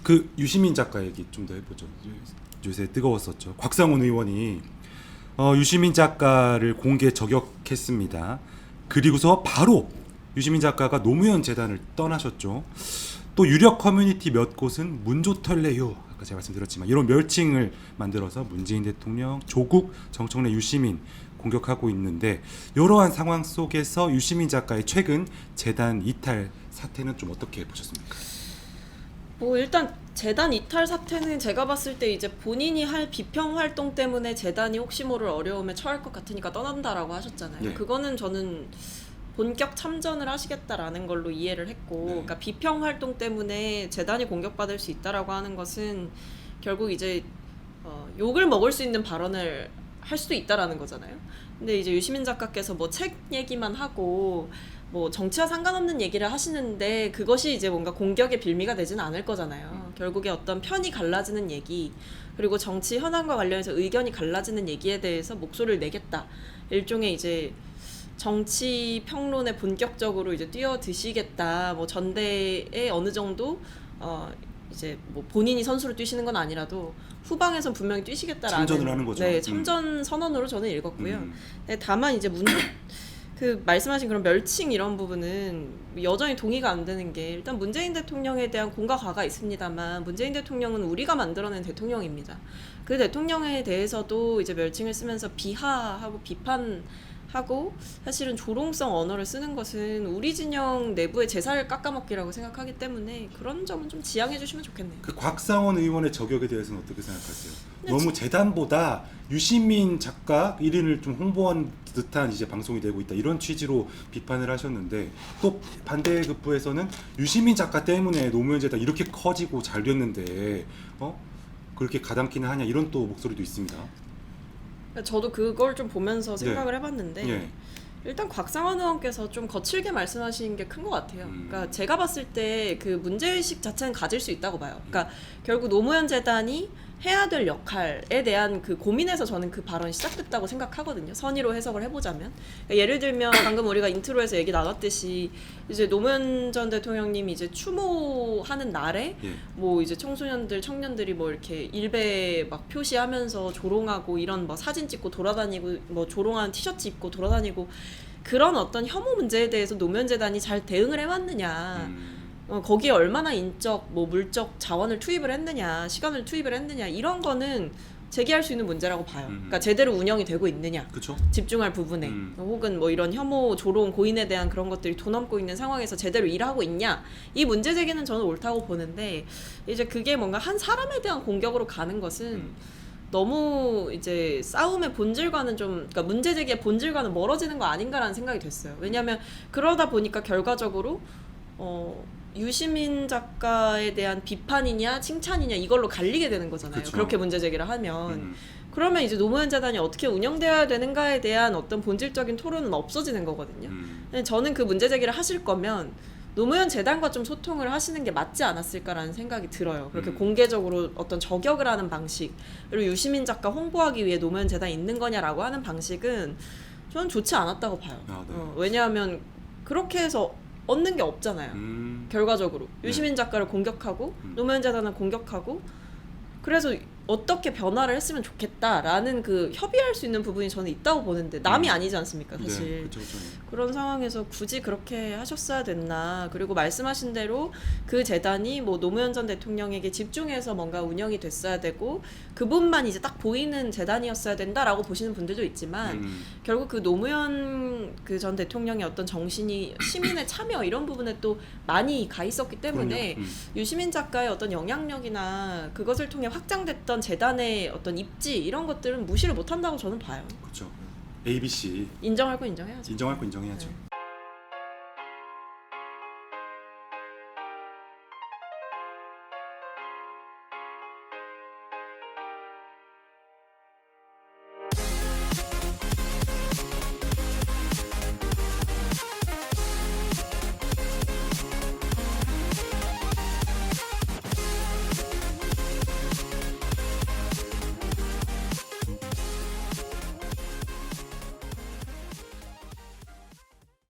그 유시민 작가 얘기 좀 더 해보죠. 요새 뜨거웠었죠. 곽상원 의원이 유시민 작가를 공개 저격했습니다. 그리고서 바로 유시민 작가가 노무현 재단을 떠나셨죠. 또 유력 커뮤니티 몇 곳은 문조털래요. 아까 제가 말씀드렸지만 이런 멸칭을 만들어서 문재인 대통령, 조국, 정청래, 유시민 공격하고 있는데 이러한 상황 속에서 유시민 작가의 최근 재단 이탈 사태는 좀 어떻게 보셨습니까? 뭐 일단 재단 이탈 사태는 제가 봤을 때 이제 본인이 할 비평 활동 때문에 재단이 혹시 모를 어려움에 처할 것 같으니까 떠난다라고 하셨잖아요. 네. 그거는 저는 본격 참전을 하시겠다라는 걸로 이해를 했고, 그러니까 비평 활동 때문에 재단이 공격받을 수 있다라고 하는 것은 결국 이제 욕을 먹을 수 있는 발언을 할 수도 있다라는 거잖아요. 근데 이제 유시민 작가께서 뭐 책 얘기만 하고 뭐 정치와 상관없는 얘기를 하시는데 그것이 이제 뭔가 공격의 빌미가 되지는 않을 거잖아요. 결국에 어떤 편이 갈라지는 얘기, 그리고 정치 현안과 관련해서 의견이 갈라지는 얘기에 대해서 목소리를 내겠다. 일종의 이제 정치 평론에 본격적으로 이제 뛰어드시겠다. 뭐 전대에 어느 정도 이제 뭐 본인이 선수로 뛰시는 건 아니라도 후방에선 분명히 뛰시겠다라는 참전을 하는 거죠. 네, 참전 선언으로 저는 읽었고요. 네, 다만 이제 그 말씀하신 그런 멸칭 이런 부분은 여전히 동의가 안 되는 게, 일단 문재인 대통령에 대한 공과 과가 있습니다만 문재인 대통령은 우리가 만들어낸 대통령입니다. 그 대통령에 대해서도 이제 멸칭을 쓰면서 비하하고 비판하고 사실은 조롱성 언어를 쓰는 것은 우리 진영 내부의 제살 깎아먹기라고 생각하기 때문에 그런 점은 좀 지양해 주시면 좋겠네요. 그 곽상원 의원의 저격에 대해서는 어떻게 생각하세요? 너무 재단보다 유시민 작가 1인을 좀 홍보한 듯한 이제 방송이 되고 있다, 이런 취지로 비판을 하셨는데, 또 반대급부에서는 유시민 작가 때문에 노무현 재단 이렇게 커지고 잘 됐는데 그렇게 가당키는 하냐, 이런 또 목소리도 있습니다. 저도 그걸 좀 보면서 생각을 해봤는데 예. 일단 곽상원 의원께서 좀 거칠게 말씀하신 게 큰 것 같아요. 그러니까 제가 봤을 때 그 문제의식 자체는 가질 수 있다고 봐요. 그러니까 결국 노무현 재단이 해야 될 역할에 대한 그 고민에서 저는 그 발언이 시작됐다고 생각하거든요. 선의로 해석을 해보자면. 그러니까 예를 들면 방금 우리가 인트로에서 얘기 나눴듯이 이제 노무현 전 대통령님이 이제 추모하는 날에 뭐 이제 청년들이 뭐 이렇게 일배 막 표시하면서 조롱하고 이런 뭐 사진 찍고 돌아다니고 뭐 조롱한 티셔츠 입고 돌아다니고, 그런 어떤 혐오 문제에 대해서 노무현 재단이 잘 대응을 해왔느냐, 거기에 얼마나 인적, 뭐 물적 자원을 투입을 했느냐, 시간을 투입을 했느냐, 이런 거는 제기할 수 있는 문제라고 봐요. 그러니까 제대로 운영이 되고 있느냐, 그쵸? 집중할 부분에, 혹은 뭐 이런 혐오, 조롱, 고인에 대한 그런 것들이 도넘고 있는 상황에서 제대로 일하고 있냐, 이 문제 제기는 저는 옳다고 보는데, 이제 그게 뭔가 한 사람에 대한 공격으로 가는 것은 너무 이제 싸움의 본질과는 좀, 그러니까 문제 제기의 본질과는 멀어지는 거 아닌가라는 생각이 됐어요. 왜냐하면 그러다 보니까 결과적으로 유시민 작가에 대한 비판이냐 칭찬이냐 이걸로 갈리게 되는 거잖아요. 그쵸. 그렇게 문제 제기를 하면 그러면 이제 노무현 재단이 어떻게 운영되어야 되는가에 대한 어떤 본질적인 토론은 없어지는 거거든요. 근데 저는 그 문제 제기를 하실 거면 노무현 재단과 좀 소통을 하시는 게 맞지 않았을까라는 생각이 들어요. 그렇게 공개적으로 어떤 저격을 하는 방식, 그리고 유시민 작가 홍보하기 위해 노무현 재단이 있는 거냐라고 하는 방식은 저는 좋지 않았다고 봐요. 왜냐하면 그렇게 해서 얻는 게 없잖아요. 결과적으로 유시민 작가를 공격하고 노무현 재단을 공격하고, 그래서 어떻게 변화를 했으면 좋겠다라는 그 협의할 수 있는 부분이 저는 있다고 보는데 남이 아니지 않습니까, 사실. 네, 그쵸. 그런 상황에서 굳이 그렇게 하셨어야 됐나. 그리고 말씀하신 대로 그 재단이 뭐 노무현 전 대통령에게 집중해서 뭔가 운영이 됐어야 되고 그분만 이제 딱 보이는 재단이었어야 된다라고 보시는 분들도 있지만 결국 그 노무현 그 전 대통령의 어떤 정신이 시민의 참여 이런 부분에 또 많이 가 있었기 때문에 유시민 작가의 어떤 영향력이나 그것을 통해 확장됐던 재단의 어떤 입지 이런 것들은 무시를 못한다고 저는 봐요. 그렇죠. ABC 인정할 거 인정해야죠. 인정할 거 인정해야죠. 네.